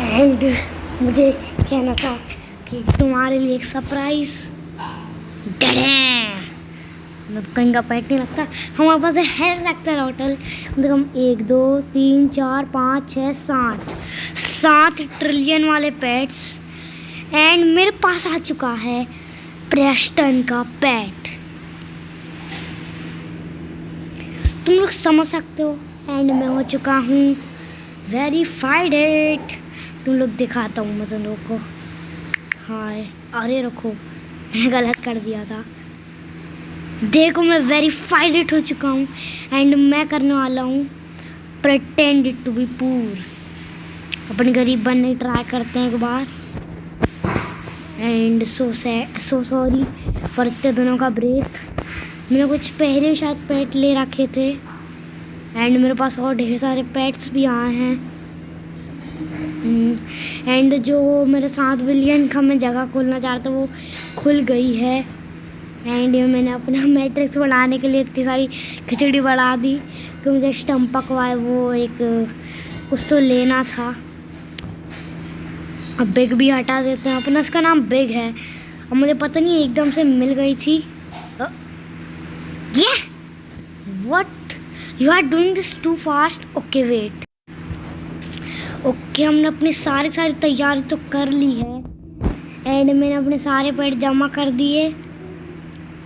And मुझे कहना था कि तुम्हारे लिए एक सरप्राइज। मतलब कहीं का पेट नहीं लगता, हमारे पास है रखता होटल। मतलब हम 1 2 3 4 5 6 7 ट्रिलियन वाले पेट्स। एंड मेरे पास आ चुका है प्रेस्टन का पेट, तुम लोग समझ सकते हो। एंड मैं हो चुका हूँ वेरीफाइड इट। तुम लोग दिखाता हूँ मैं तुम लोग को। हाय, अरे रखो, मैंने गलत कर दिया था। देखो मैं वेरीफाइड इट हो चुका हूँ। एंड मैं करने वाला हूँ प्रिटेंड टू बी पूर। अपने गरीब बनने ट्राई करते हैं एक बार। एंड सो सॉरी फॉर इतने दिनों का ब्रेक। मैंने कुछ पहले शायद पेट ले रखे थे। एंड मेरे पास और ढेर सारे पेट्स भी आए हैं। एंड जो मेरे 7 बिलियन का मैं जगह खोलना चाहता वो खुल गई है। एंड मैंने अपना मैट्रिक्स बढ़ाने के लिए इतनी सारी खिचड़ी बढ़ा दी कि मुझे स्टम्प पकवाए वो एक कुछ तो लेना था। अब बिग भी हटा देते हैं, अपना इसका नाम बिग है। अब मुझे पता नहीं एकदम से मिल गई थी। ये what you are doing this too fast. Okay wait, okay हमने अपनी सारी तैयारी तो कर ली है। एंड मैंने अपने सारे पेट जमा कर दिए।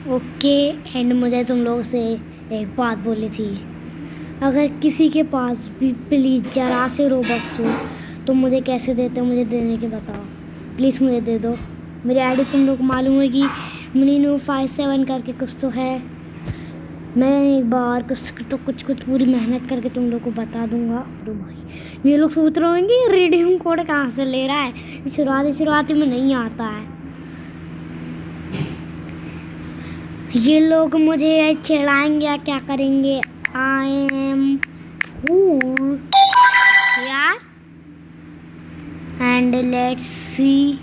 ओके, एंड मुझे तुम लोगों से एक बात बोली थी, अगर किसी के पास भी प्लीज़ जरा से रोबक्स हो तो मुझे कैसे देते हो, मुझे देने के बताओ प्लीज़, मुझे दे दो। मेरी आईडी तुम लोग को मालूम है कि Mininu57 करके कुछ तो है। मैं एक बार कुछ पूरी मेहनत करके तुम लोग को बता दूंगा। तो भाई ये लोग सोच रहे होंगे रिडीम कोड कहाँ से ले रहा है, शुरुआती में नहीं आता है। ये लोग मुझे चिढ़ाएंगे या क्या करेंगे। आई एम फूल यार। एंड लेट्स सी,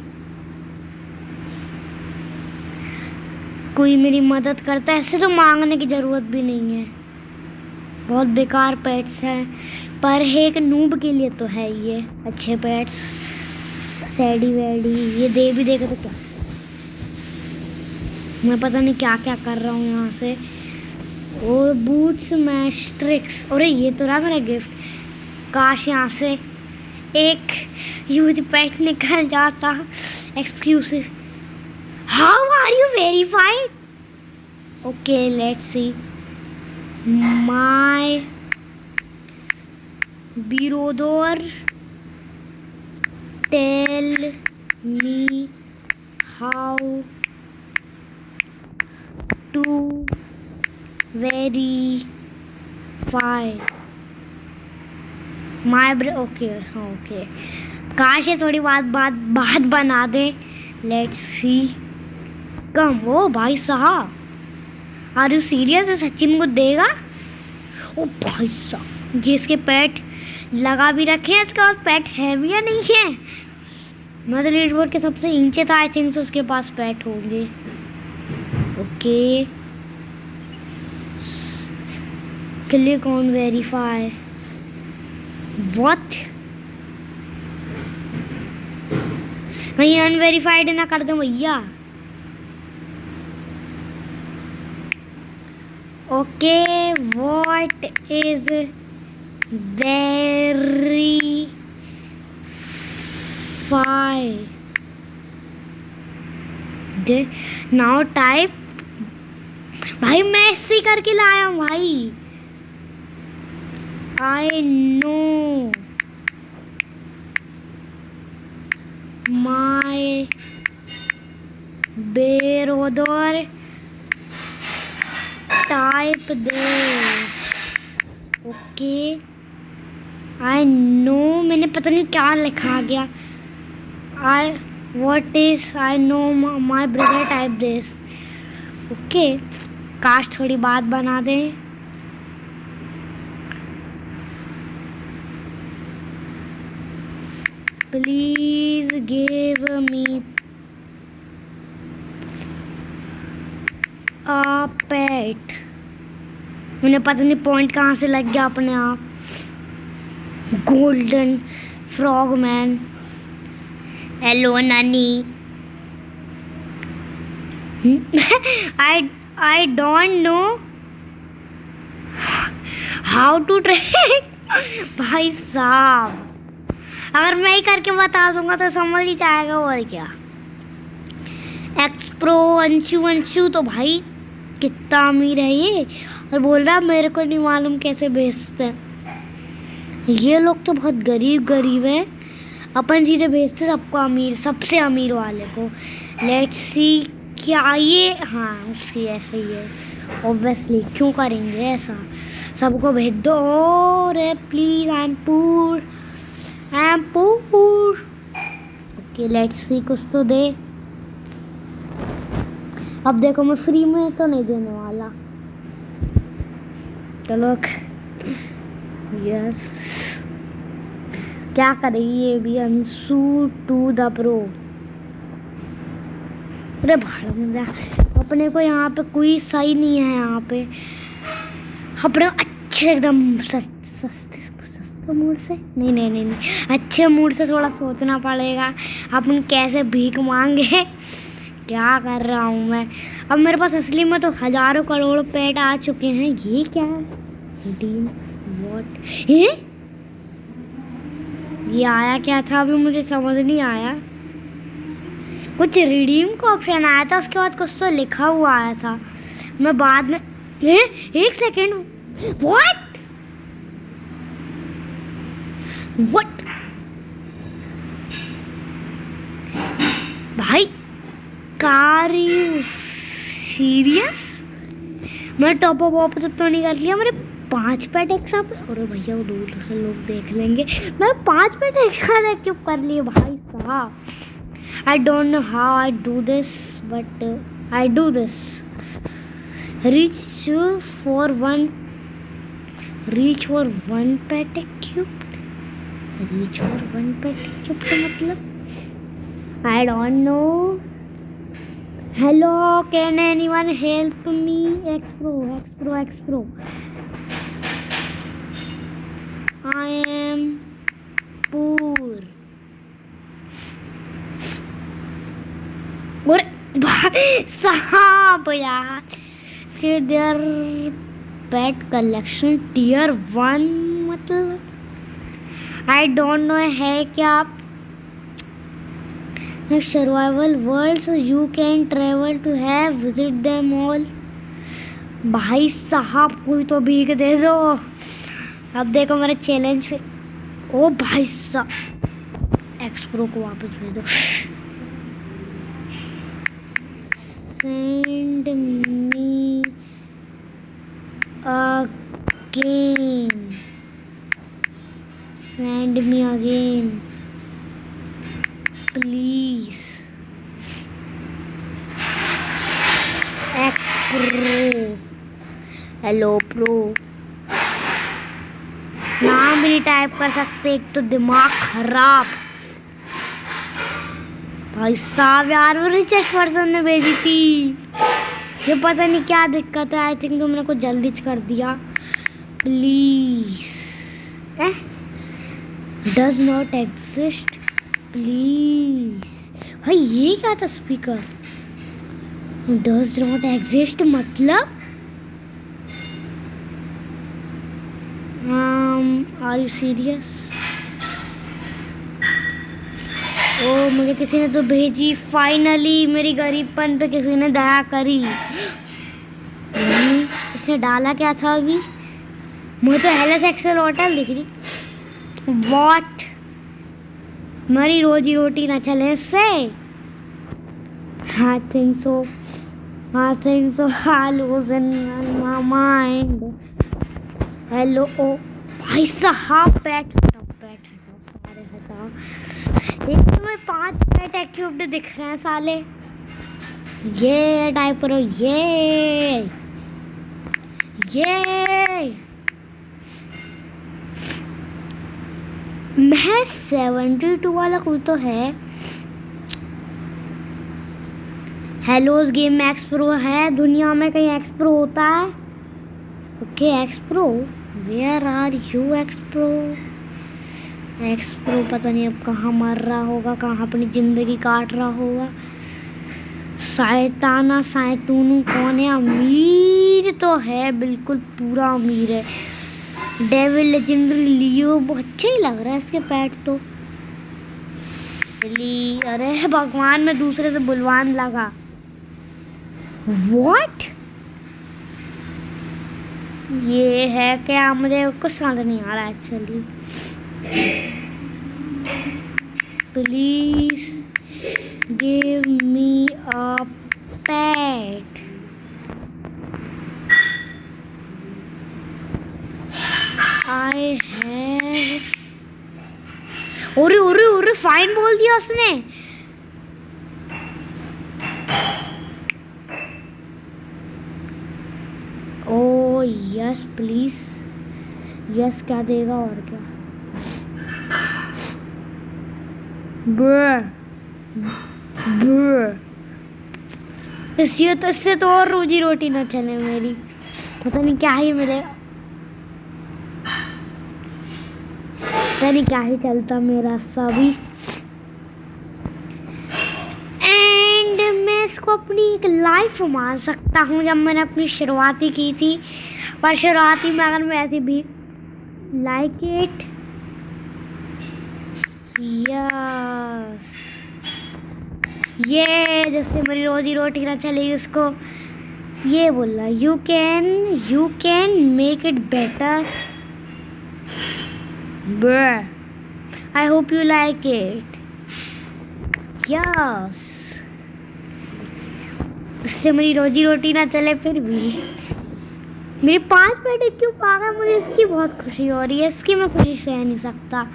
कोई मेरी मदद करता है। ऐसे तो मांगने की ज़रूरत भी नहीं है, बहुत बेकार पेट्स हैं, पर एक नूब के लिए तो है ये अच्छे पेट्स। सैडी वैडी ये दे भी देगा तो क्या, मैं पता नहीं क्या क्या कर रहा हूँ यहाँ से। और बूट्स मैस्ट्रिक्स, अरे ये तो रहा मेरा गिफ्ट। काश यहाँ से एक ह्यूज पेट निकल जाता। Exclusive. How are you verified? Okay let's see my brother tell me how to verify my okay okay, काश ये थोड़ी बात बना दे। लेट्स सी कम। ओ भाई साहब, आर यू सीरियस? सच्ची मुझको देगा? ओ भाई साहब, ये इसके पेट लगा भी रखे हैं। इसके पास पेट है भी या नहीं है? मैं तो लीडर बोर्ड के सबसे नीचे था, आई थिंक उसके पास पेट होंगे। Okay, click on verify. What? कहीं अनवेरीफाइड ना कर दो भैया। Okay, what is verified now type. भाई मैं ऐसे ही करके लाया हूँ भाई। I know my brother type this. Okay, I know, मैंने पता नहीं क्या लिखा गया। I know my brother type this. Okay, काश थोड़ी बात बना दें। Please give me a pet. मैंने पता नहीं पॉइंट कहाँ से लग गया अपने आप। गोल्डन फ्रॉग मैन, हेलो नानी। I don't know how to track। भाई साहब, अगर मैं ही करके बता दूंगा तो समझ ही जाएगा और क्या। एक्स प्रो अंशु तो भाई कितना अमीर है ये, और बोल रहा मेरे को नहीं मालूम कैसे भेजते हैं। ये लोग तो बहुत गरीब हैं। अपन सीधे भेजते सबको अमीर, सबसे अमीर वाले को। लेट्स सी क्या ये, हाँ उसकी ऐसा ही है ऑब्वियसली, क्यों करेंगे ऐसा। सबको भेज दो। रे प्लीज, आई एम पूर। ओके लेट्स सी, कुछ तो दे। अब देखो मैं फ्री में तो नहीं देने वाला। चलो यस, क्या करेगी ये भी। Anshu to the pro. अरे भाड़, अपने को यहाँ पे कोई सही नहीं है। यहाँ पे अपने अच्छे एकदम सस्ते मूड से नहीं, अच्छे मूड से थोड़ा सोचना पड़ेगा अपन कैसे भीख मांगे। क्या कर रहा हूँ मैं। अब मेरे पास असली में तो हजारों करोड़ पेट आ चुके हैं। ये क्या है, रिडीम व्हाट, ये आया क्या था अभी मुझे समझ नहीं आया। कुछ रिडीम का ऑप्शन आया था, उसके बाद कुछ तो लिखा हुआ आया था। मैं बाद में एक सेकेंड, व्हाट भाई, कार यू सीरियस। मैं टॉप अप तो नहीं कर लिया। मेरे 5 पेट एक साथ, अरे भैया वो दूर से लोग देख लेंगे। मैं 5 पेट एक साथ एक्टिव कर लिए भाई साहब। I don't know how I do this, but I do this. Reach for one pet cube. Reach for one pet cube का मतलब I don't know. Hello, can anyone help me? X Pro. I am poor. और भाई साहब यार, there pet collection tier 1 मतलब I don't know है क्या। Survival worlds you can travel to have visit them all. भाई साहब कोई तो भीख दे दो। अब देखो मेरा चैलेंज फिर। ओ भाई साहब, एक्स प्रो को वापस भेज दो। Send me again, please. X Pro, hello Pro। नाम भी नहीं टाइप कर सकते, एक तो दिमाग खराब। भाई साहब यार, वो रिचेस्ट पर्सन ने भेजी थी। ये पता नहीं क्या दिक्कत है। आई थिंक तुमने कुछ जल्दी कर दिया। Please, does not exist please. भाई ये क्या था स्पीकर, डज नॉट एग्जिस्ट मतलब आर यू सीरियस। ओ मुझे किसी ने तो भेजी फाइनली। मेरी गरीबपन पे किसी ने दया करी। इसने डाला क्या था अभी, मुझे तो एलएस एक्सेल होटल दिख रही। व्हाट, मेरी रोजी रोटी ना चले इससे। I think so I lose in my mind। Hello oh भाई साहब, पेट हटाओ सारे हटाओ। एक तो मैं 5 पेट एक्टिव दिख रहे हैं साले। ये टाइप करो, ये मैं 72 वाला कोई तो है। हेलोस गेम में एक्स प्रो है। दुनिया में कहीं एक्स प्रो होता है? Okay ex pro, where are you ex pro? Ex pro पता नहीं अब कहाँ मर रहा होगा, कहाँ अपनी जिंदगी काट रहा होगा। शैताना शैतूनू कौन है? अमीर तो है, बिल्कुल पूरा अमीर है। डेविल लेजेंडरी लियो बहुत अच्छा ही लग रहा है इसके पैट तो। अरे भगवान, में दूसरे से बुलवान लगा। व्हाट ये है क्या? मुझे कुछ समझ नहीं आ रहा actually. Please give me a pet. I have. ओरे फाइन बोल दिया उसने। ओ यस प्लीज, यस क्या देगा और क्या। इससे तो और रोजी रोटी ना चले मेरी। पता नहीं क्या ही मिलेगा, पता नहीं क्या ही चलता मेरा सभी। एंड मैं इसको अपनी एक लाइफ मान सकता हूँ जब मैंने अपनी शुरुआती की थी। पर शुरुआती में अगर मैं ऐसी भी लाइक इट यस, ये जिससे मेरी रोजी रोटी ना चलेगी उसको ये बोल रहा you can make it better. I hope you like it. Yes, उससे मेरी रोजी रोटी ना चले फिर भी मेरी 5 पेटे क्यों पागा। मुझे इसकी बहुत खुशी हो रही है, इसकी मैं खुशी सह नहीं सकता।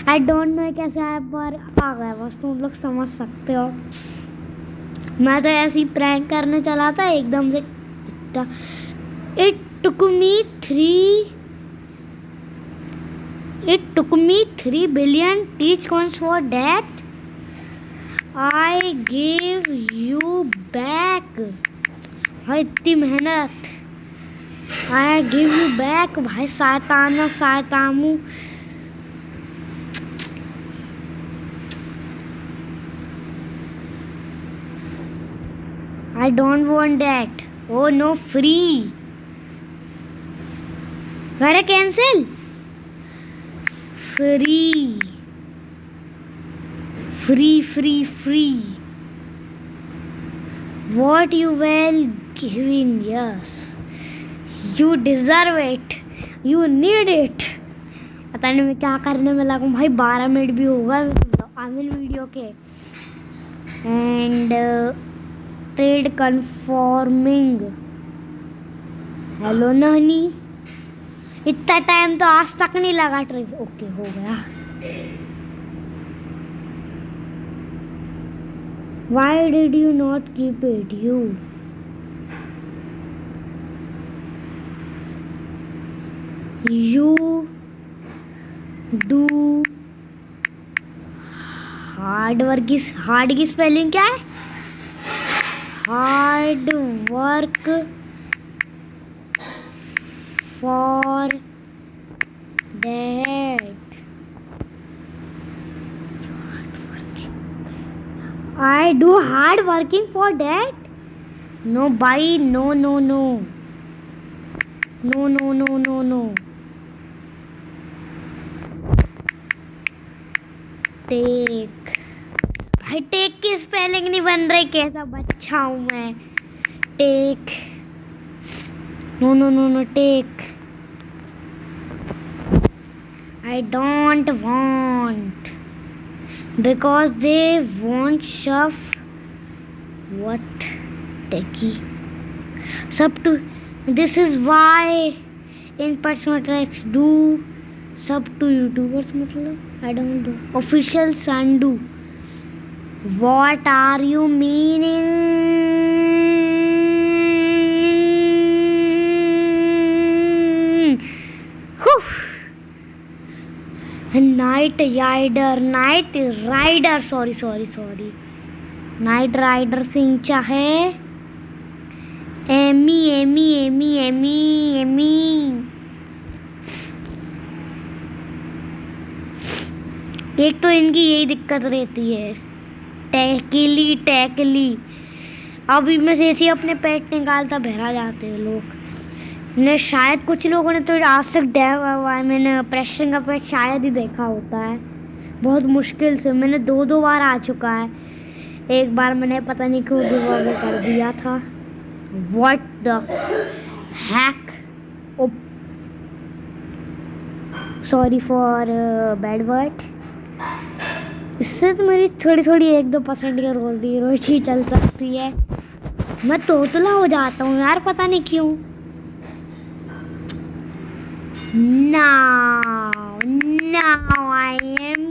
आई डोंट नो कैसे आया पर आ गया, बस तुम लोग समझ सकते हो। मैं तो ऐसे ही प्रैंक करने चला था एकदम से। It took me 3 billion teach coins for that. I give you back। भाई इतनी मेहनत, I give you back भाई। शैताना शैतामू। I don't want that. Oh no, free. Where cancel? Free. What you will giving? Yes. You deserve it. You need it. पता नहीं मैं क्या करने में लगूं भाई। 12 मिनट भी होगा आमिल वीडियो के। And trade confirming. हेलो नानी, इतना टाइम तो आज तक नहीं लगा ट्रेड। ओके हो गया। Why did you not keep it? You do hard की स्पेलिंग क्या है? Hard work for that. I do hard working for that? No, bye. No. Take भाई, टेक की स्पेलिंग नहीं बन रही। कैसा बच्चा हूँ मैं। Take no take. I don't want because they won't shove what techie sub to. This is why in personal do sub to YouTubers मतलब I don't do official Sandu. What are you meaning? Knight Rider sorry Knight Rider से ऊंचा है Amy. एक तो इनकी यही दिक्कत रहती है, टैकली टैकली। अभी मैं से ऐसे ही अपने पेट निकालता बहरा जाते हैं लोग ने। शायद कुछ लोगों ने तो आज तक मैंने प्रेशन का पेट शायद ही देखा होता है, बहुत मुश्किल से। मैंने दो बार आ चुका है। एक बार मैंने पता नहीं क्यों गिव कर दिया था। What the hack. Sorry for bad word. इससे तो मेरी थोड़ी थोड़ी 1-2% की रोजी चल सकती है। मैं तोतला हो जाता हूँ यार, पता नहीं क्यों। Now I am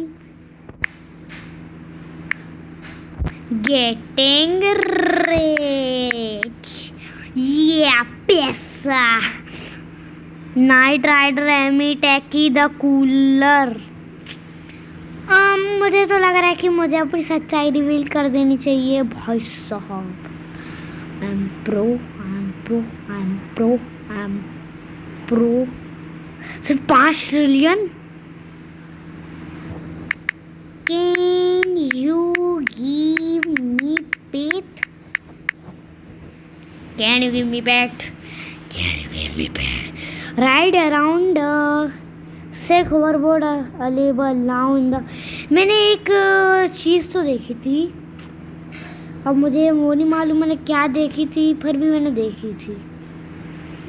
getting rich. Yeah, पैसा। नाइट राइडर एमी टैकी द कूलर। मुझे तो लग रहा है कि मुझे अपनी सच्चाई रिवील कर देनी चाहिए भाई साहब। I'm pro, I'm pro, I'm pro, I'm pro। सिर्फ 5 trillion. Can you give me pet? Can you give me pet? Can you give me pet? Ride around sick hoverboard available now in the। मैंने एक चीज़ तो देखी थी, अब मुझे वो नहीं मालूम मैंने क्या देखी थी, फिर भी मैंने देखी थी।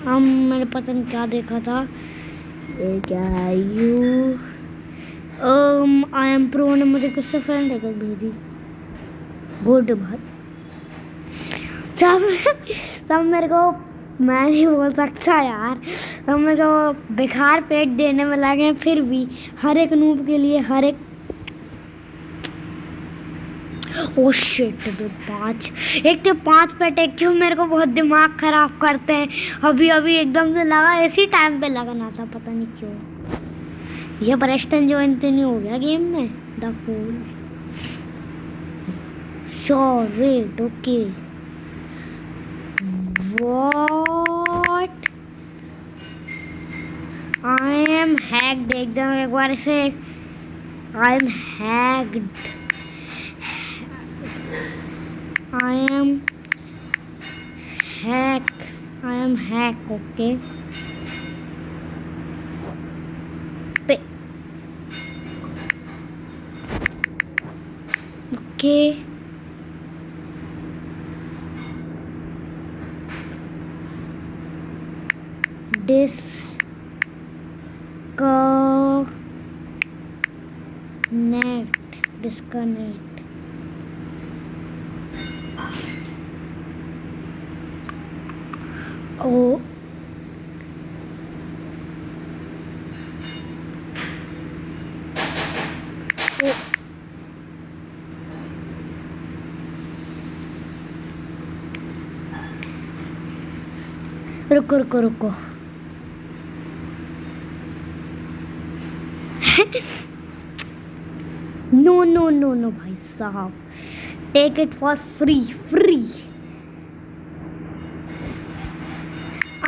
मैंने पता नहीं क्या देखा था। क्या यू आई एम प्रो ने मुझे किससे फ्रेंड लेकर भेजी। गुड भाई। सब मेरे को, मैं नहीं बोल सकता यार, सब मेरे को बेकार पेट देने में लगे हैं। फिर भी हर एक नूब के लिए हर एक। ओ शिट, 5 एक तो 5 पेट एक क्यों मेरे को बहुत दिमाग खराब करते हैं। अभी अभी एकदम से लगा, इसी टाइम पे लगना था, पता नहीं क्यों। ये प्रेस्टन ज्वाइन तो नहीं हो गया गेम में। The fool. Sure wait okay. What. I am hacked एकदम एक बार से। I am hacked. I am hack, okay. Okay. Disconnect. Oh. रुको। नो भाई साहब, take it for free.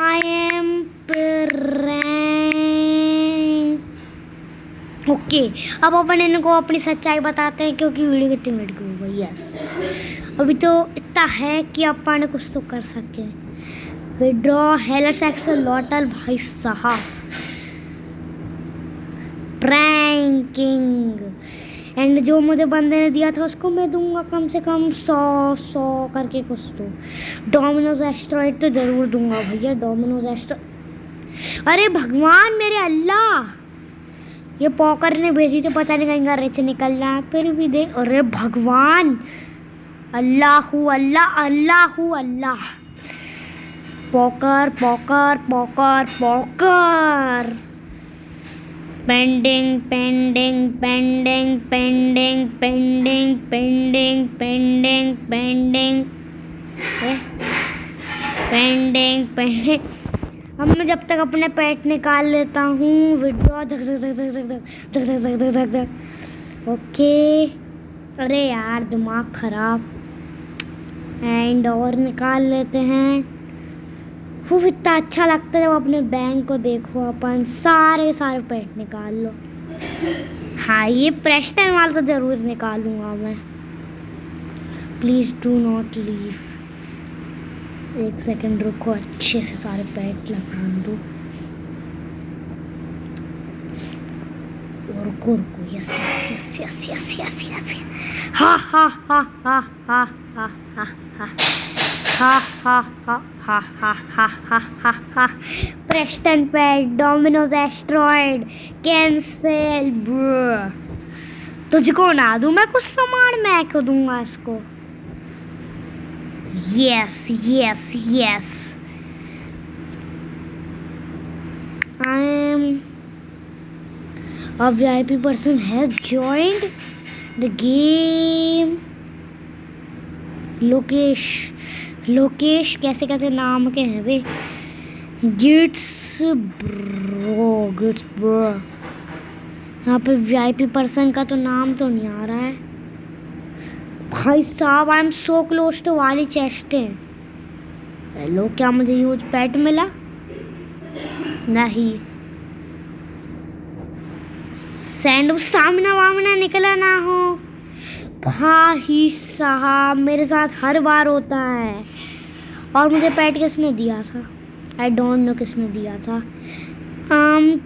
I am okay. अब अपन इनको अपनी सच्चाई बताते हैं, क्योंकि वीडियो कितनी मिनट की हो गई। यस, अभी तो इतना है कि अपन कुछ तो कर सके। विड्रॉ हेलस एक्सलॉटल भाई साहब। प्रैंकिंग। एंड जो मुझे बंदे ने दिया था उसको मैं दूंगा कम से कम 100 करके कुछ तो। डोमिनोज एस्ट्रॉइड तो जरूर दूंगा भैया। Domino's asteroid. अरे भगवान मेरे अल्लाह, ये पॉकर ने भेजी तो पता नहीं कहीं का रिच निकलना है। फिर भी दे। अरे भगवान, अल्लाहू अल्लाह। पॉकर। पेंडिंग। अब मैं जब तक अपने पेट निकाल लेता हूँ। विड्रॉ। धक। ओके। अरे यार दिमाग खराब। एंड और निकाल लेते हैं। वो इतना अच्छा लगता है जब अपने बैंक को देखो। अपन सारे पेट निकाल लो। हाँ, ये प्रेस्टन वाला तो ज़रूर निकालूंगा मैं। Please do not leave. एक सेकंड रुको, अच्छे से सारे पैट लगा दो। रुको रुको, yes yes yes yes yes yes. हा हा हा हा हा हा हा हा हा हा हा हा हा हा हा हा हा। Preston PAT, Domino's asteroid, cancel bro. तुझको ना दूं मैं कुछ सामान, मैं क्यों दूंगा इसको। Yes yes yes. I am a VIP person has joined the game. Lokesh कैसे कैसे नाम के हैं वे। गिट्स ब्रो। यहाँ पे VIP पर्सन का तो नाम तो नहीं आ रहा है। भाई साहब, I am so close to वाली चेस्टें। हेलो, क्या मुझे यूज पेट मिला? नहीं। सैंड सामना वामना निकला ना हो। भाई साहब, मेरे साथ हर बार होता है। और मुझे पैट किसने दिया था? आई डोंट नो किसने दिया था।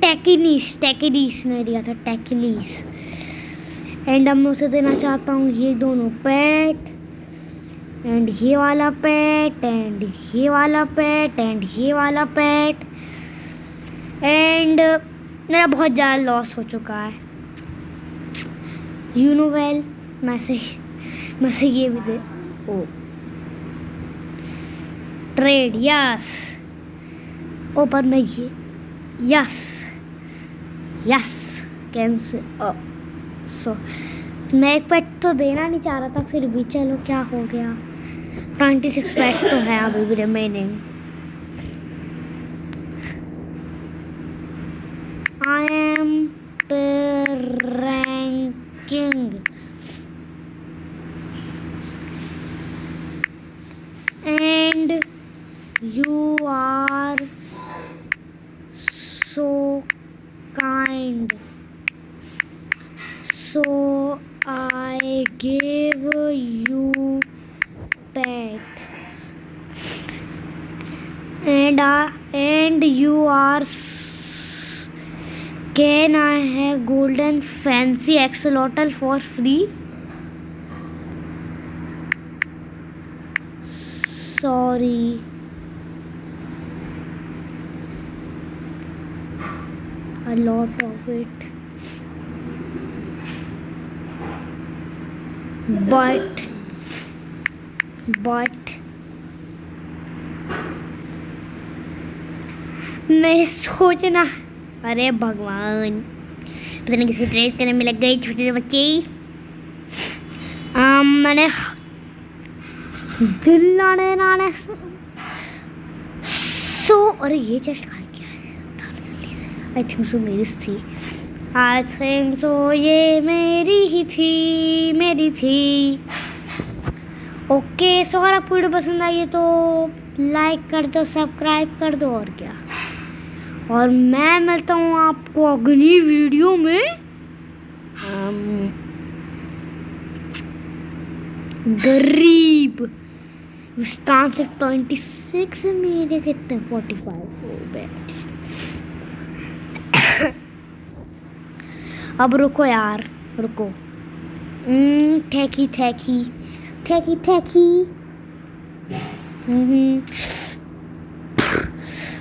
टेकिनीस ने दिया था, टेकिनीस। एंड अब मैं उसे देना चाहता हूँ ये दोनों पैट, एंड ये वाला पैट, एंड ये वाला पैट, एंड ये वाला पैट। एंड मेरा बहुत ज़्यादा लॉस हो चुका है। यू नो वेल, मैं से ये भी दे। ओ ट्रेड, यस। ओ पर नहीं, ये यस यस कैंसिल। सो मैं एक पेट तो देना नहीं चाह रहा था, फिर भी चलो, क्या हो गया। 26 पेट्स तो है अभी भी remaining. I am ranking and you are so kind, so I gave you pet, and you are. Can I have golden fancy axolotl for free? Sorry. A lot of it. But मैं सोचना, अरे भगवान, पता नहीं किसी trade करने में लग गई छोटे से बच्चे। मैंने दिल लाने अरे ये चेस्ट खा क्या है? आई थिंक सो मेरी थी। आई थिंक सो ये मेरी थी। ओके, सो अगर आपको वीडियो पसंद आई है तो लाइक कर दो, सब्सक्राइब कर दो, और क्या। और मैं मिलता हूँ आपको अगली वीडियो में। गरीब विस्तान से 26, मेरे कितने 45 हो गए। अब रुको यार, रुको। ठेकी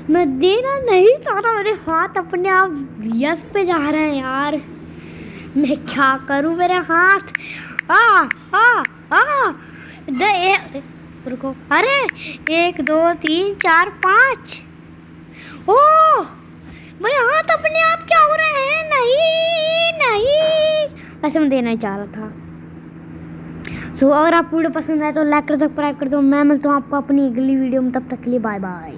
मैं देना नहीं चाह रहा, मेरे हाथ अपने आप यस पे जा रहे हैं यार। मैं क्या करूं, मेरे हाथ रुको। अरे 1 2 3 4 5। ओह, मेरे हाथ अपने आप क्या हो रहे हैं? नहीं, वैसे मैं देना ही चाह रहा था। सो अगर आपको वीडियो पसंद आए तो लाइक कर, सब्सक्राइब कर दो। मैं मिलता हूँ आपको अपनी अगली वीडियो में, तब तक के लिए बाय बाय।